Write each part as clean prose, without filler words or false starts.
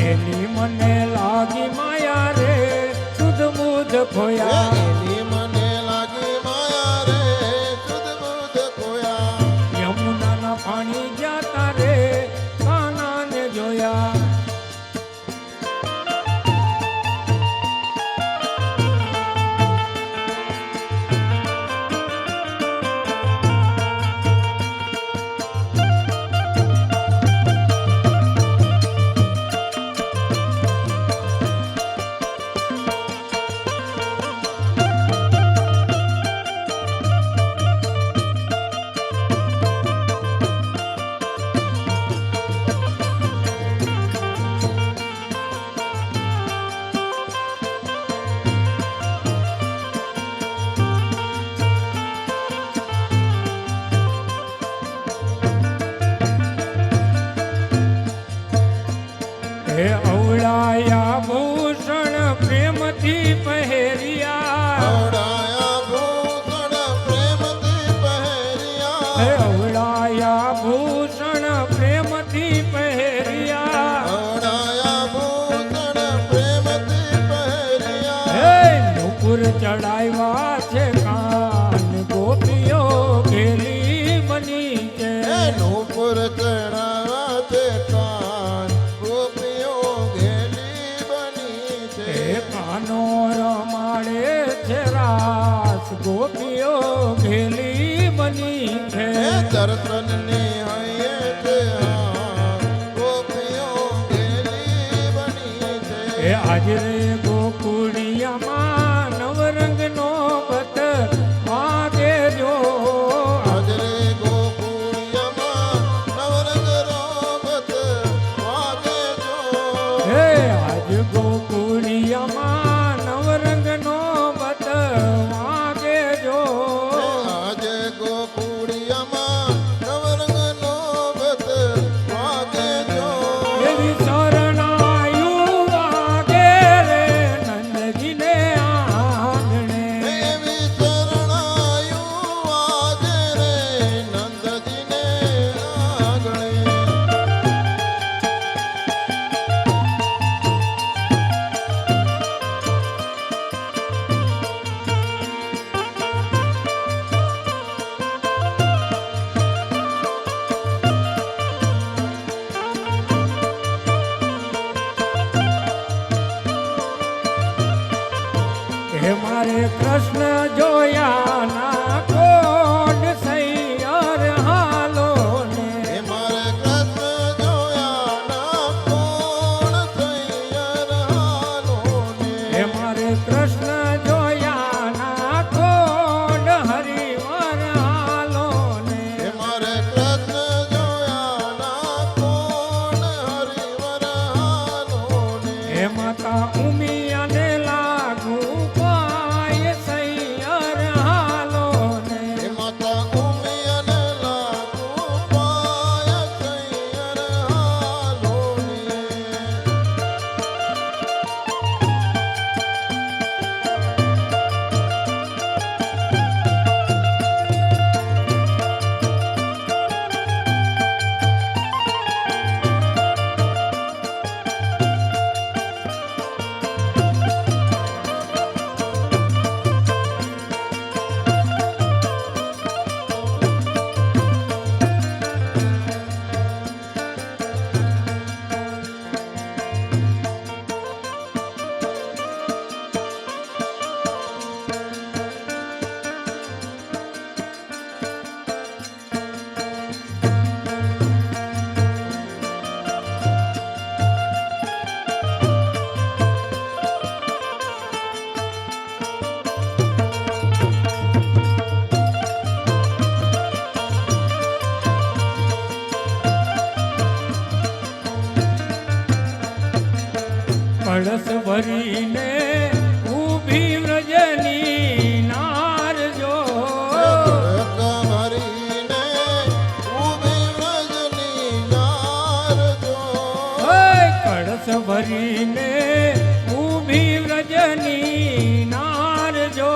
એની મને લાગી માયા રે સુધ બુદ્ધ ખોયા એની મને લાગી માયા રે શુદ્ધ બુદ્ધ ખોયા યમુનાના પાણી ગયા તારે કાનાને જોયા હે અવળાયા ભૂષણ પ્રેમથી પહેર્યા અવળાયા ભૂષણ પ્રેમથી પહેર્યા હે અવળાયા ભૂષણ પ્રેમથી પહેર્યા અવળાયા ભૂષણ પ્રેમથી પહેર્યા હે નુપુર ચડાવ્યા છે કાન ગોપીઓ ઘેલી બની છે નુપુર ચડાવ્યા છે કાન ગોપીઓ ઘેલી બની છે હે કાનો રમાડે છે રાસ ગોપીઓ ઘેલી બની છે દર્શન નિહાળે છે ગોપીઓ ઘેલી બની છે હે આજરે ગોકુળિયામાં નવરંગનો બત વાગે જો હાજરે ગોકુળિયામાં નવરંગ રોબત વાગે જો હે આજ ગોકુળિયામાં નવરંગનો બત વાગે જો આજે ગોકુળિયામાં નવરંગનો બત વાગે જો એવી શરણાયું વાગે રે નંદજીને આંગણે એવી શરણાયું વાગે રે નંદજીને આંગણે હે મારે કૃષ્ણ જોયા ના કોડ સૈયર હાલો ને હે મારે કૃષ્ણ જોયા ના કોણ સૈયર હાલો ને હે મારે કૃષ્ણ જોયા ના કોડ હરિવર હાલો ને હે મારે કૃષ્ણ જોયા ના કોણ હરિવર હાલો ને હે માતા ઉમિયાને લાગુ પાય સૈયર હાલો ને હે માતા ઉમિયન લાગુ પાય સૈયર હાલો ને કળશ ભરીને ઊભી વ્રજની નાર જો ભરીને ઉભી વ્રજની નાર જો કળશ ભરીને ઊભી વ્રજની નાર જો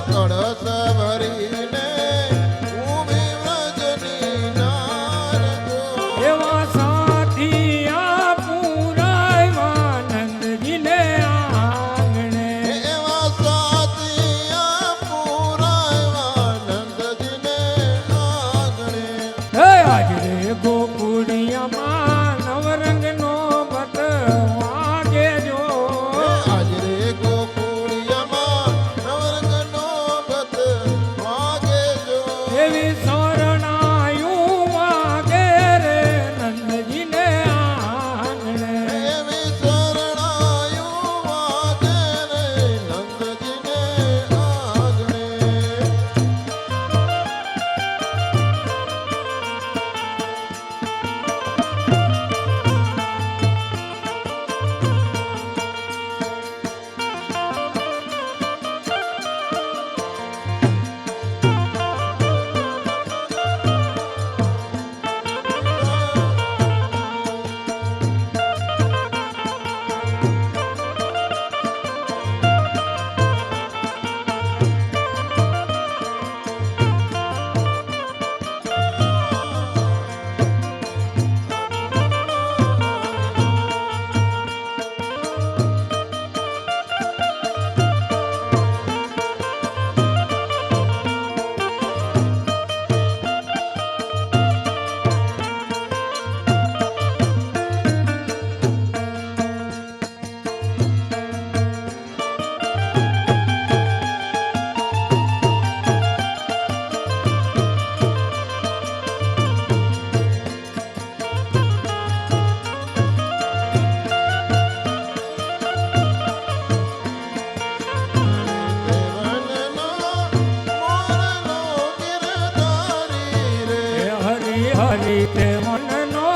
કળશ ભરીને ઉભી વ્રજની નાર જો એવા સાથી આ પુરાયવા નંદજીને આ તે મનનો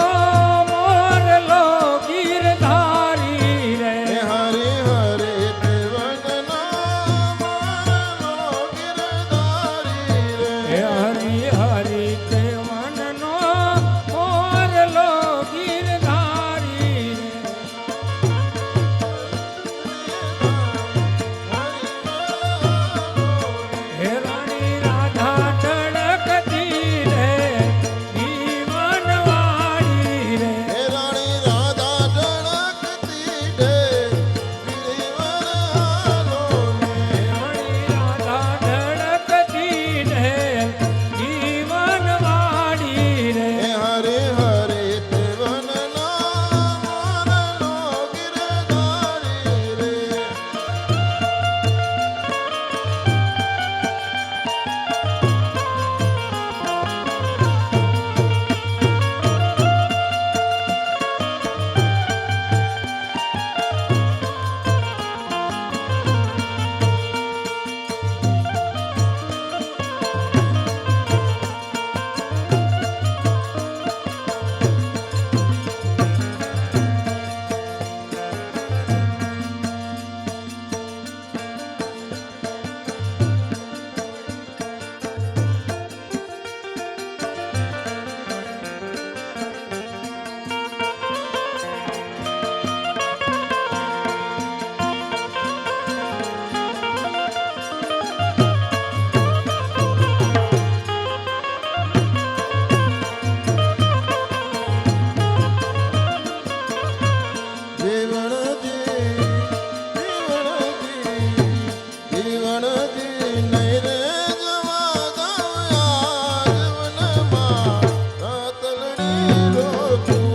મોરલો ગીરધારી રે હરે હરે તે વનનો મોરલો ગિરધારી હે રે હરી હરી તે મનનો મોરલો ગીરધારી રે હે રાણી રાધા ટળકતી રે જીવનવાળી રે હે રાણી રાધા ઢળકતી રે ગિરિવરહારો ને રાણી રાધા ટળકતી રે જીવનવાળી રે હે હરે હરે તે વનનો મોરલો ગિરધારી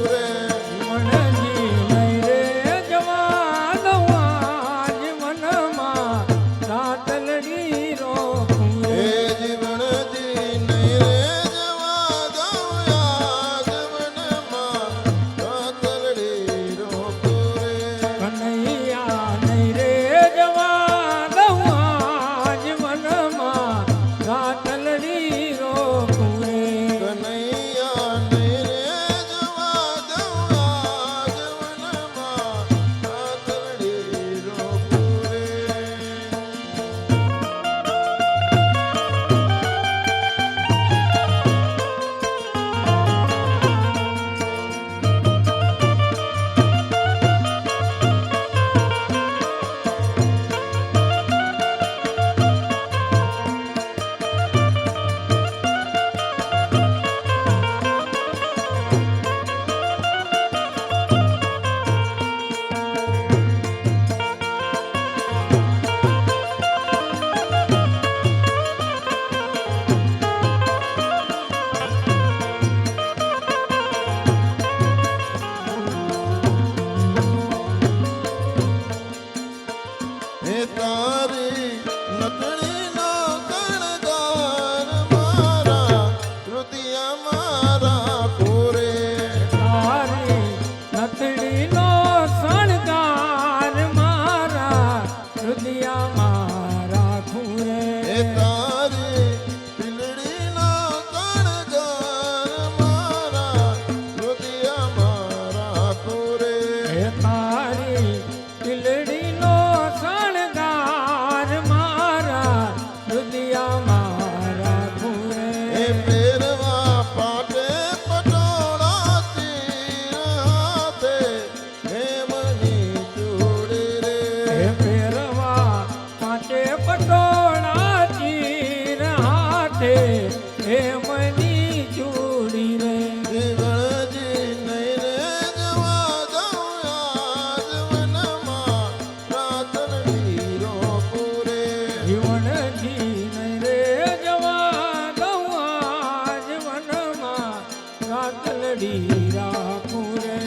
રે મનજી નહીં રે જવા દઉં આજ મનમાં રાતલડી રોકું રે કનૈયા નહીં રે જવા દઉં આજ મનમાં રાતલડી રોકું રે તારી નથણીનો કણગાર મારા રુદિયા મારા પૂરે તારી નથડીનો શણગાર મારા હૃદયમાં રાખું હે રે તારી પીલડીનો કણગાર મારા રુદિયા મારા પૂરે હે તારી તિલડીનો શણગાર મારા હૃદયમાં રાખું હે રે પેરવા પાટે પટોળા તીર હાથે હેમની ચૂડી રે હે પહેરવા પાંચે પટોળા ચીર હાથે હે મની ચૂડી રે જીવણજી નહીં રે જવા દઉં આજ વનમાં રાતલડી રોપુરે જીવનથી નહીં રે જવા દઉં આજ વનમાં રાતલડી રાખું રે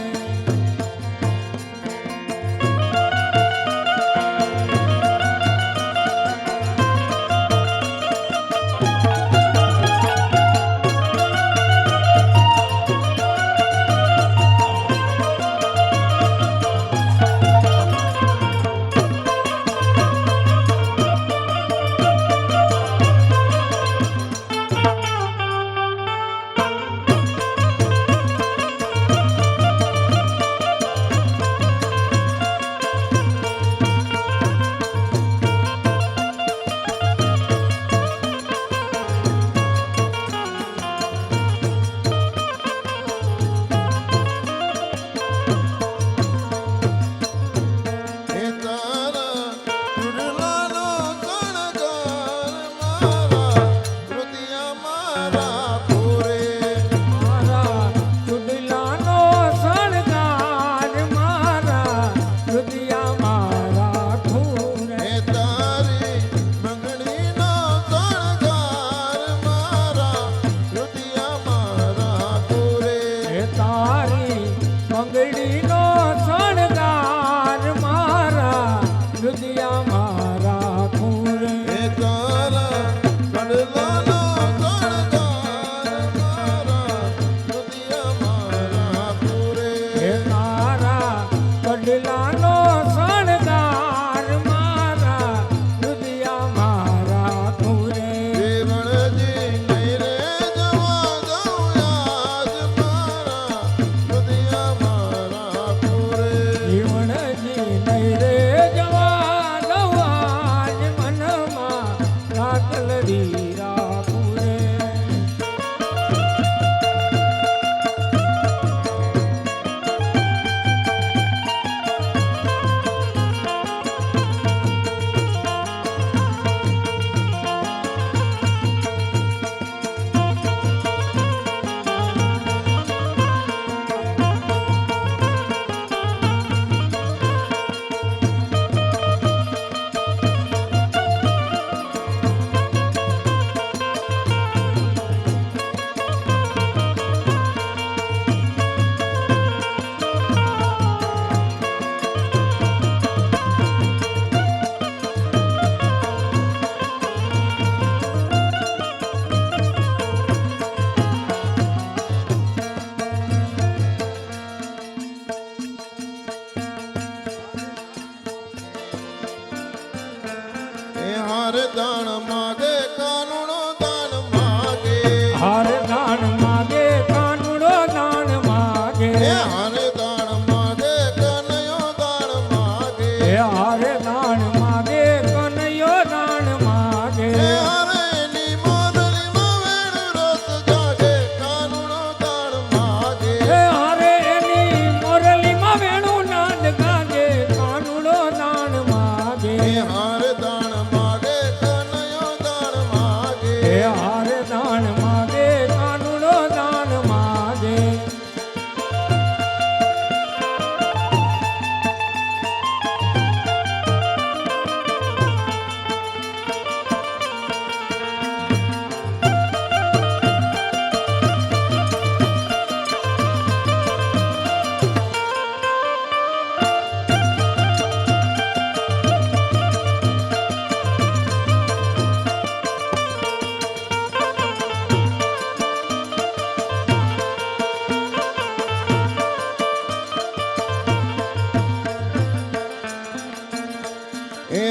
હાર દાણ માગે કાનુડો દાણ માગે હાર દાન માગે કાનુડો દાન માગે હાર દાણ માગે કનૈયો દાણ માગે હાર દાન માગે કનૈયો દાન માગે હારે ની મોરલીમાં વેણું રસ જાગે કાનુડો દાણ માગે હારે એની મોરલીમાં વેણું નાદ ગાજે કાનુડો દાન માગે હાર દાણ માગે કનૈયો દાણ માગે હાર દાન માગે કાનુડો દાન માગે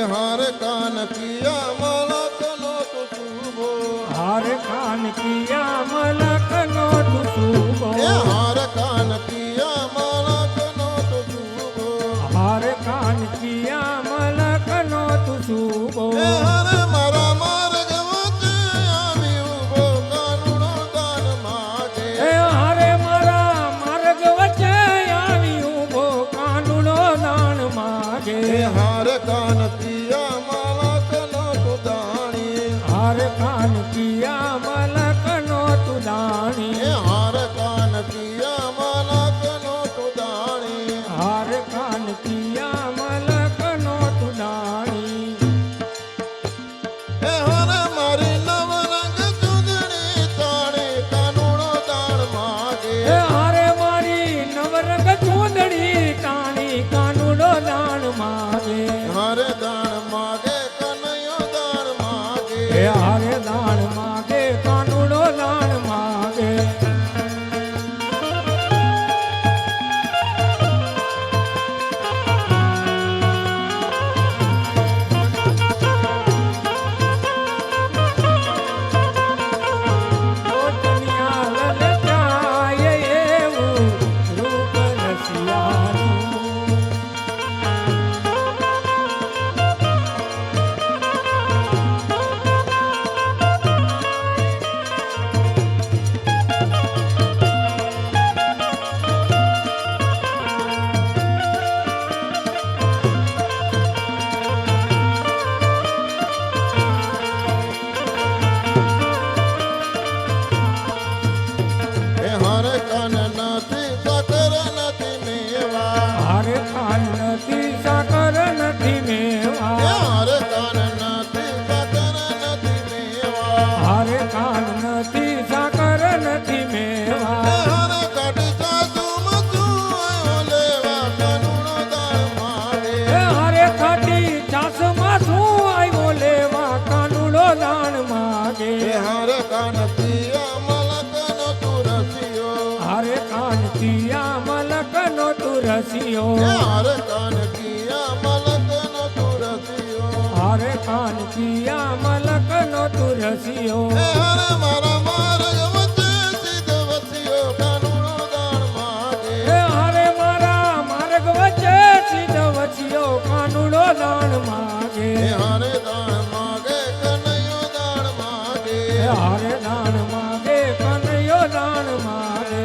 હાર કાન કિયા મલકનો તુ શુભો હાર કાન કિયા મલકનો તુસુબો હાર કાન કિયા મલકનો તુ શુભો હાર કાન કિયા મલકનો તુસુબો હાર મારા માર્ગ વચ્ચે આવી ઊભો કાનુડો દાન માગે હારે મારા માર્ગ વચ્ચે આવી ઊભો કાનુડો દાન માગે હાર કાન કિયા મલકનો તુ દાણી હાર કાન કિયા મલકનો તુદાણી હાર કાન કિયા મલકનો તુ દાણી હાર કાન કિયા મલકનો તુદાણી હાર મારી નવરંગ ચૂંદડી તાણી કાનુડો દાણ માગે હારે મારી નવરંગ ચૂંદડી ટાણી કાનુડો દાન માગે હારે દાણ માગે કનૈયો દાણ માગે હારે દાન માગે કાનુડો દાન માગે કોટનિયા લલચાય એવું રૂપ રસિયાનું હારે કાન નથી સાકર નથી મેવા હારે ખાન નથી સાકર નથી મેવા હારે કાન નથી સાકર નથી મેવા હારે ખાન નથી સાકર નથી મેવા હારે કાઢી સાસુ મતું આવ્યો લેવા કાનુડો દાણ માગે હારે ખાટી છાસમાં શું આવ્યો લેવા કાનુડો દાન માગે હારે કાન કિયા મલકનો તુ રસિયો હારે કાન કિયા મલકનો તું રસિયો હારે કાન કિયા મલકનો તુ રસિયો હારે કાન કિયા મલકનો તું રસિયો હારે મારા માર્ગ વચ્ચે સિદ્ધ વસ્યો કાનુડો દાણ માગે હારે મારા માર્ગ વચ્ચે સીધ વચ્યો કાનુડો દાન માગે હારે દાણ માગે કનૈયો દાણ માગે હારે દાન માગે કનૈયો દાન માગે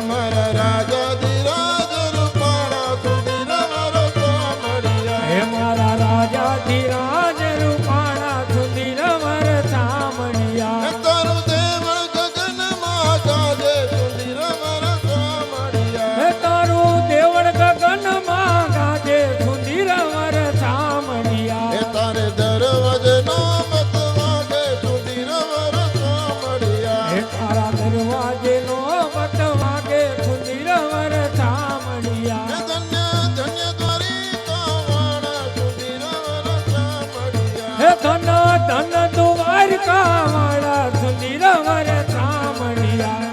મારા રાજા ધીરાજ રૂપાળા સુધીર વરસા મળ્યા હે મારા રાજા ધીરાજ રૂપાણા સુધીર વરસા મળ્યા તારું દેવળ ગગનમાં ગાજે સુધીર વરસા મળ્યા હે તારું દેવળ ગગનમાં ગાજે સુધીર વરસા મળ્યા એ તારે દરવાજનો બતવાગે સુધીર વરસા મળ્યા હે તારા દરવાજેનો બત વાગે સુધીર વરસા મળ્યા ધન્ય ધન્ય દ્વારિકા વાળા સુધીર વરસા મળ્યા હે ધન ધન દ્વારકા વાળા સુધીર વરસા મળ્યા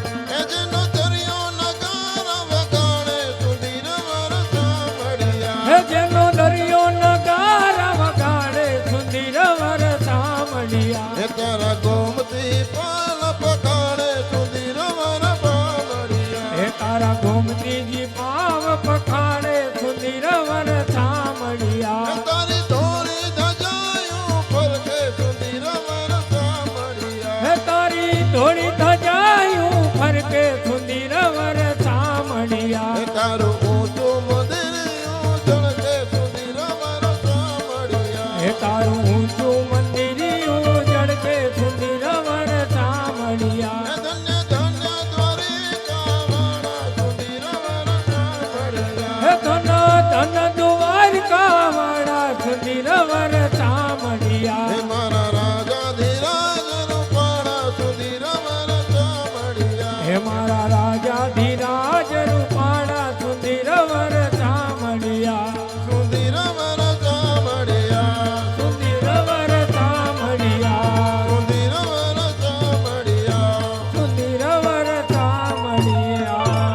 એ જેનો દરિયો નગારા વગાડે સુધીર વરસા મળ્યા હે જેનો દરિયો નગારા વગાડે સુધીર વરસા મળ્યા એ તારા ગોમતી પાલ પકાડે સુધીર વરસા મળ્યા હે તારા ગોમતીજી પાવ પખાડે સુધીર વરસા મળ્યા તારી ધોળી ધજાયું ફરકે સુધીર વરસા મળ્યા હે તારી ધોળી ધજાયું ફરકે સુધીર વરસા મળ્યા એ તારું ઊંચું મંદિરિયું જળકે સુધીર વરસા મળ્યા હે તારું ઊંચું મંદિરિયું જડકે સુધીર વરસા મળ્યા એ ધન્ય ધન્ય દ્વારિકા વાળા સુધીર વરસા મળ્યા હે ધન ધન દ્વારકા વાળા સુધીર વરસા મળ્યા હે મારા રાજા ધીરાજ રૂપાળા સુધીર વરસા મળ્યા હે મારા રાજા ધીરાજ રૂપાણા સુધીર વરસા મળ્યા સુધીર વરસા મળ્યા સુધીર વરસા મળ્યા સુધીર વરસા મળ્યા સુધીર વરસા મળ્યા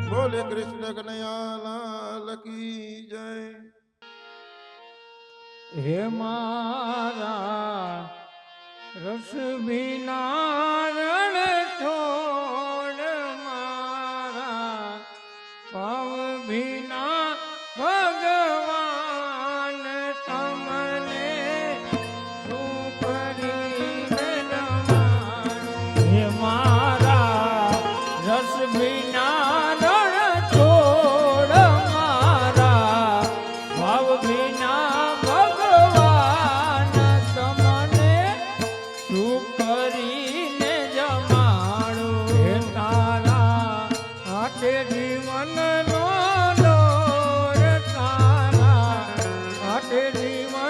બોલે કૃષ્ણ કનૈયાલાલ કી જય હે મારા રસ વિના રણ છોડ મારા પાવ વિના ભગવાન તમને શું કરીને નમાડું? હે મારા રસ વિના રણ છોડ મારા ભાવ વિના ભગવાન તમને શું કરીને જમાડું? હે તારા હાથે જીવનનો દોર તારા હાથે જીવન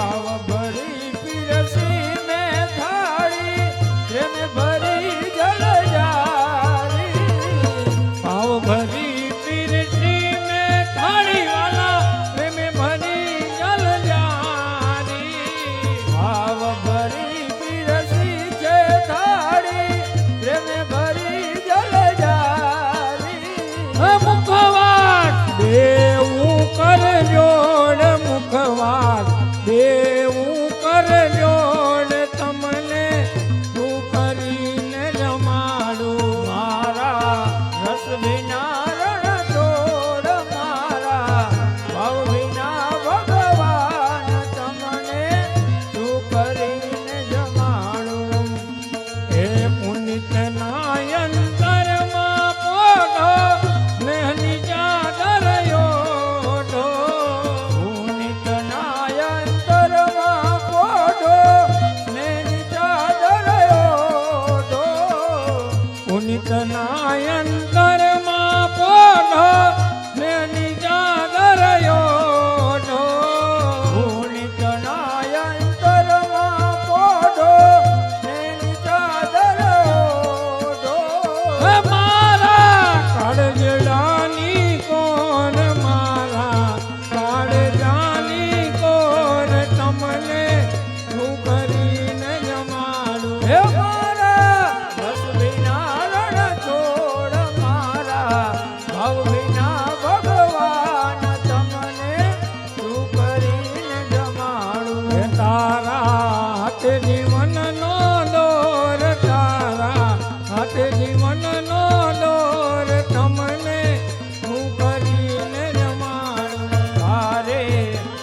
ભાવ ભરી પીરસી મેં થાળી પ્રેમ ભરી જલ જારી ભાવ ભરી પીરસી મેં થાળી વાલા પ્રેમ ભરી જલ જારી ભાવ ભરી પીરસી છે થાળી પ્રેમ ભરી જલ જારી મુખવાસ દેવું કરજો મુખવાસ દેવું કરજો તમને તું કરીને જમાડું મારા રસ વિના રણ છોડ મારા ભાવ વિના ભગવાન તમને તું કરીને જમાડું હે પુનિત નાયંતરમાં પોઢો સ્નેહની ચાદર યોઢો પુનિત નાયંતરમાં પોઢો સ્નેહની ચાદર યોઢો પુનિત નાયંતરમાં પોઢો સ્નેહની ચાદર યોઢો પુનિત નાયંતરમાં પોઢો સ્નેહની ચાદર યોઢો મારા કાળજડાની કોણ મારા કાળજાની કોણ તમને હું કરીને જમાડું હે મારા રસ વિના રણ છોડ મારા ભાવ વિના ભગવાન તમને તું કરીને જમાડું હે તારા હાથ જીવનનો દોર તારા હાથ જીવનનો દોર તમને હું કરીને જમાડું તારે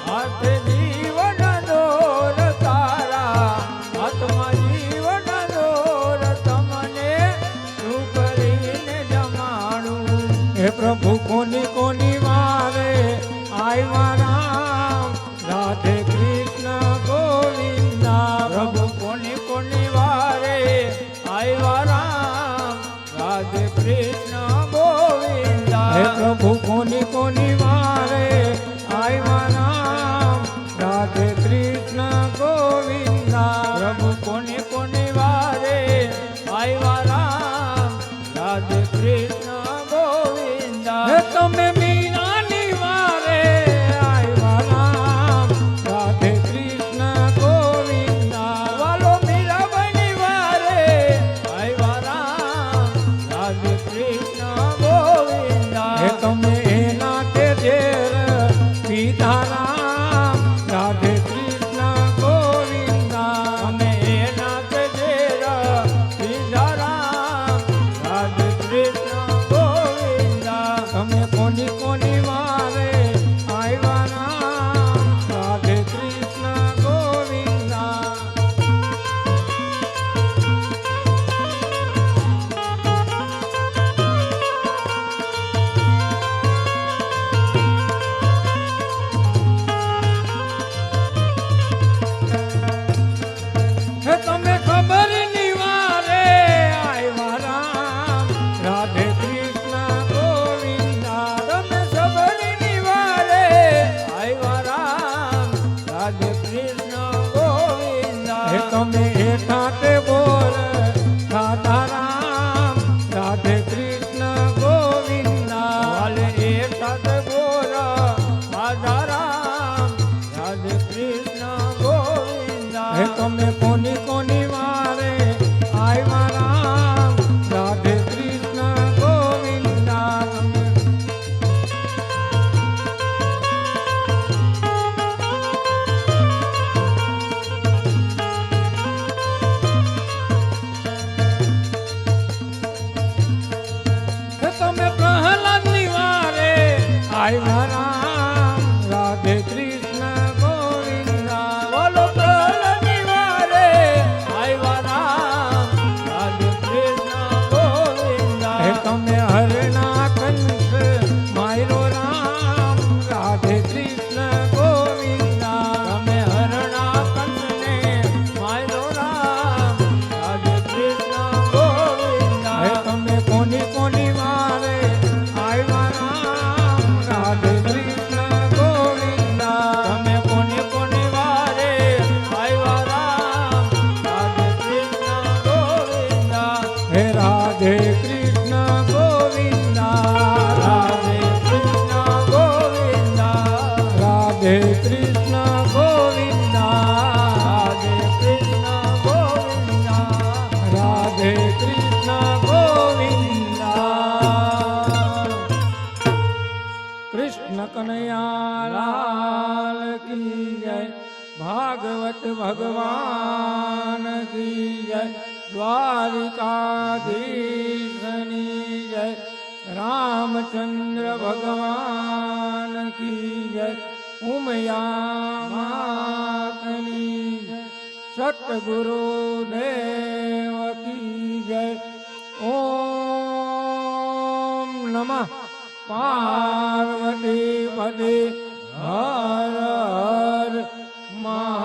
હાથ જીવન દોર તારા હાથમાં જીવન દોર તમને તું કરીને જમાડું હે પ્રભુ કોની કોની વારે આવ્યા રામ રાધે કૃષ્ણ ગોવિંદા પ્રભુ કોની કોની વારે આવ્યા રામ રાધે કૃષ્ણ ગોવિંદા હે પ્રભુ કોની કોની વારે આવ્યા રામ રાધે કૃષ્ણ ગોવિંદા પ્રભુ કોની કોની વારે આવ્યા રામ રાધે કૃષ્ણ ગોવિંદા હે તમે મીરાની વારે આવ્યા રામ રાધે કૃષ્ણ ગોવિંદા વાલો મીરાબાઈની વારે આવ્યા રામ રાધે કૃષ્ણ ગોવિંદા હે તમે એના તે ઝેર પીધા રામ રાધે કૃષ્ણ ગોવિંદા તમે એના તે ઝેર પીધા રામ રાધે કૃષ્ણ ગોવિંદા તમે કોની કોની વારે આવ્યા રામ રાધે કૃષ્ણ ગોવિંદા હે તમે ખબર નિવારે આવ્યા રામ રાધે કૃષ્ણ ગોવિંદા તમે ખબર નિવારે આવ્યા રામ રાધે કૃષ્ણ ગોવિંદા હે તમે હેઠા તે બોર રાધા રામ રાધે કૃષ્ણ ગોવિંદા વાલે હેઠા તે બોર રાધા રામ રાધે કૃષ્ણ ગોવિંદા હે તમે કોની કોની વારે આવ્યા રામ રાધે કૃષ્ણ ગોવિંદા હે તમે પ્રહલાદ ની વારે આવ્યા રામ રાધે કૃષ્ણ ગોવિંદા બોલો પ્રહલાદ ની વારે આવ્યા રામ રાધે કૃષ્ણ ગોવિંદા હે તમે હરણા કંસ માયરો રામ રાધે કૃષ્ણ ગોવિંદા તમે હરણા કંસને માયરો રામ રાધે કૃષ્ણ ગોવિંદા હે તમે કોની કોની વારે આવ્યા રામ રાધે ભાગવત ભગવાન કી જય દ્વારિકાધીશની જય રામચંદ્ર ભગવાન કી જય ઉમયા માતની જય સતગુરુ દેવ કી જય ઓમ નમઃ પાર્વતી પદે હર હર મા